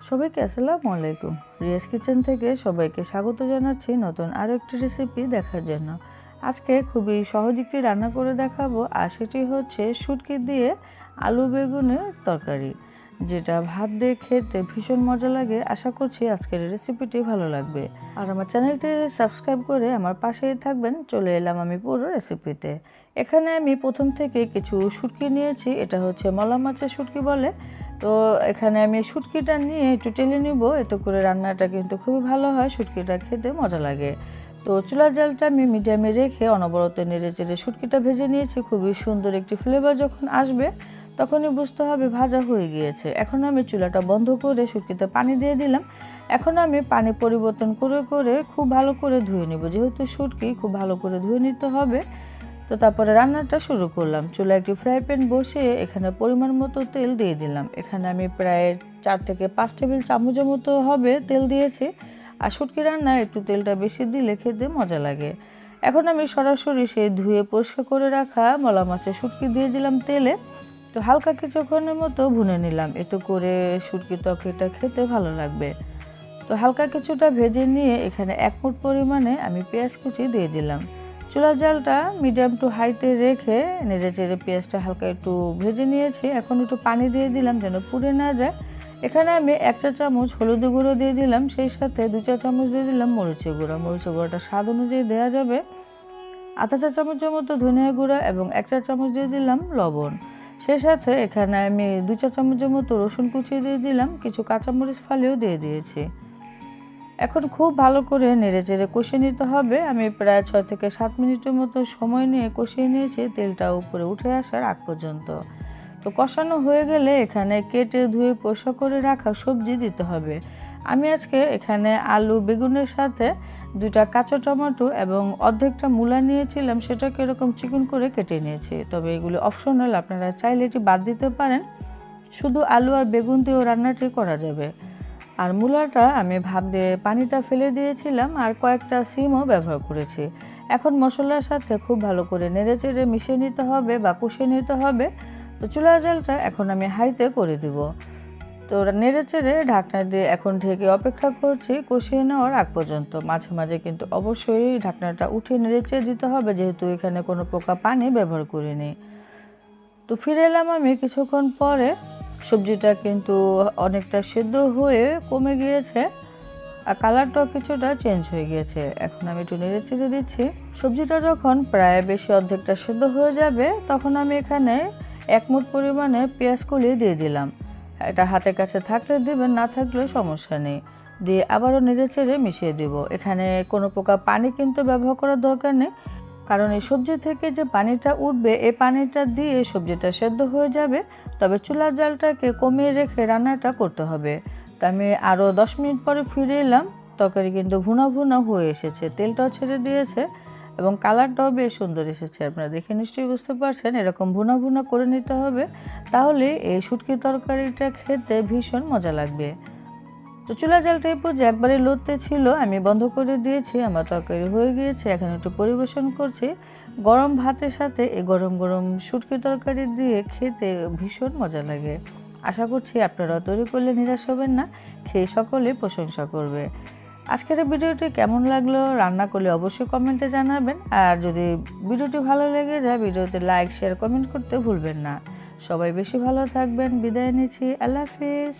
সবাইকে আসসালামু আলাইকুম। রিয়াজ কিচেন থেকে সবাইকে স্বাগত জানাচ্ছি নতুন আরও একটি রেসিপি দেখার জন্য। আজকে খুবই সহজ একটি রান্না করে দেখাবো, আর সেটি হচ্ছে শুটকি দিয়ে আলু বেগুনের তরকারি, যেটা ভাত দিয়ে খেতে ভীষণ মজা লাগে। আশা করছি আজকের রেসিপিটি ভালো লাগবে, আর আমার চ্যানেলটি সাবস্ক্রাইব করে আমার পাশেই থাকবেন। চলে এলাম আমি পুরো রেসিপিতে। এখানে আমি প্রথম থেকে কিছু শুটকি নিয়েছি, এটা হচ্ছে মলা মাছের শুটকি বলে। তো এখানে আমি শুটকিটা নিয়ে একটু টেলে নিব, এতে করে রান্নাটা কিন্তু খুবই ভালো হয়, শুটকিটা খেতে মজা লাগে। তো চুলার জালটা আমি মিডিয়ামে রেখে অনবরত নেড়ে চেড়ে শুটকিটা ভেজে নিয়েছি। খুবই সুন্দর একটি ফ্লেভার যখন আসবে তখনই বুঝতে হবে ভাজা হয়ে গিয়েছে। এখন আমি চুলাটা বন্ধ করে শুটকিতে পানি দিয়ে দিলাম। এখন আমি পানি পরিবর্তন করে করে খুব ভালো করে ধুয়ে নেব, যেহেতু শুটকি খুব ভালো করে ধুয়ে নিতে হবে। তো তারপরে রান্নাটা শুরু করলাম। চুলায় একটি ফ্রাই প্যান বসিয়ে এখানে পরিমাণ মতো তেল দিয়ে দিলাম। এখানে আমি প্রায় 4 থেকে 5 টেবিল চামচের মতো হবে তেল দিয়েছি। আর শুটকি রান্নায় একটু তেলটা বেশি দিলে খেতে মজা লাগে। এখন আমি সরাসরি সেই ধুয়ে পরিষ্কার করে রাখা মলা মাছের শুটকি দিয়ে দিলাম তেলে। তো হালকা কিছুক্ষণের মতো ভুনে নিলাম, এতে করে শুটকির তরকারিটা খেতে ভালো লাগবে। তো হালকা কিছুটা ভেজে নিয়ে এখানে 1 মুঠ পরিমাণে আমি পেঁয়াজ কুচি দিয়ে দিলাম। চুলার জালটা মিডিয়াম টু হাইতে রেখে নেড়ে চেড়ে পেঁয়াজটা হালকা একটু ভেজে নিয়েছি। এখন একটু পানি দিয়ে দিলাম যেন পুড়ে না যায়। এখানে আমি 1 চা চামচ হলুদের গুঁড়ো দিয়ে দিলাম, সেই সাথে 2 চা চামচ দিয়ে দিলাম মরিচের গুঁড়ো। মরিচের গুঁড়োটা স্বাদ অনুযায়ী দেওয়া যাবে। আধা চা চামচের মতো ধনিয়া গুঁড়ো এবং 1 চা চামচ দিয়ে দিলাম লবণ। সেই সাথে এখানে আমি 2 চা চামচের মতো রসুন কুচিয়ে দিয়ে দিলাম, কিছু কাঁচামরিচ ফালিও দিয়ে দিয়েছি। এখন খুব ভালো করে নেড়েচেড়ে কষিয়ে নিতে হবে। আমি প্রায় 6 থেকে 7 মিনিটের মতো সময় নিয়ে কষিয়ে নিয়েছি, তেলটা উপরে উঠে আসার আগ পর্যন্ত। তো কষানো হয়ে গেলে এখানে কেটে ধুয়ে পরিষ্কার করে রাখা সবজি দিতে হবে। আমি আজকে এখানে আলু বেগুনের সাথে 2টা কাঁচা টমেটো এবং অর্ধেকটা মূলা নিয়েছিলাম, সেটাকে এরকম চিকন করে কেটে নিয়েছি। তবে এগুলো অপশনাল, আপনারা চাইলে এটি বাদ দিতে পারেন। শুধু আলু আর বেগুন দিয়েও রান্নাটি করা যাবে। আর মূলাটা আমি ভাপ দিয়ে পানিটা ফেলে দিয়েছিলাম, আর কয়েকটা সিমও ব্যবহার করেছি। এখন মশলার সাথে খুব ভালো করে নেড়েচেড়ে মিশিয়ে নিতে হবে বা কষিয়ে নিতে হবে। তো চুলার জালটা এখন আমি হাইতে করে দিব। তো নেড়েচেড়ে ঢাকনা দিয়ে এখন ঢেকে অপেক্ষা করছি কষিয়ে নেওয়ার আগ পর্যন্ত। মাঝে মাঝে কিন্তু অবশ্যই ঢাকনাটা উঠিয়ে নেড়েচেড়ে দিতে হবে, যেহেতু এখানে কোনো প্রকার পানি ব্যবহার করিনি। তো ফিরে এলাম আমি কিছুক্ষণ পরে। সবজিটা কিন্তু অনেকটা সেদ্ধ হয়ে কমে গিয়েছে, আর কালারটাও কিছুটা চেঞ্জ হয়ে গিয়েছে। এখন আমি একটু নেড়ে চেড়ে দিচ্ছি। সবজিটা যখন প্রায় বেশি অর্ধেকটা সেদ্ধ হয়ে যাবে তখন আমি এখানে 1 মুঠ পরিমাণে পেঁয়াজ কলি দিয়ে দিলাম। এটা হাতের কাছে থাকলে দিবেন, না থাকলেও সমস্যা নেই। দিয়ে আবারও নেড়ে চেড়ে মিশিয়ে দিব। এখানে কোনো প্রকার পানি কিন্তু ব্যবহার করার দরকার নেই, কারণ এই সবজি থেকে যে পানিটা উঠবে এই পানিটা দিয়ে সবজিটা সেদ্ধ হয়ে যাবে। তবে চুলার জালটাকে কমিয়ে রেখে রান্নাটা করতে হবে। তো আমি আরও 10 মিনিট পরে ফিরে এলাম। তরকারি কিন্তু ভুনা ভুনা হয়ে এসেছে, তেলটাও ছেড়ে দিয়েছে এবং কালারটাও বেশ সুন্দর এসেছে। আপনারা দেখে নিশ্চয়ই বুঝতে পারছেন, এরকম ভুনা ভুনা করে নিতে হবে, তাহলে এই শুটকি তরকারিটা খেতে ভীষণ মজা লাগবে। তো চুলা জালটা এই পর্যায়ে একবারে লোতে ছিল, আমি বন্ধ করে দিয়েছি। আমার তরকারি হয়ে গিয়েছে, এখন একটু পরিবেশন করছি। গরম ভাতের সাথে এই গরম গরম শুটকি তরকারি দিয়ে খেতে ভীষণ মজা লাগে। আশা করছি আপনারা তৈরি করলে নিরাশ হবেন না, খেয়ে সকলে প্রশংসা করবে। আজকের ভিডিওটি কেমন লাগলো, রান্না করলে অবশ্যই কমেন্টে জানাবেন। আর যদি ভিডিওটি ভালো লেগে যায় ভিডিওতে লাইক শেয়ার কমেন্ট করতে ভুলবেন না। সবাই বেশি ভালো থাকবেন, বিদায় নিচ্ছি। আল্লাহ হাফিজ।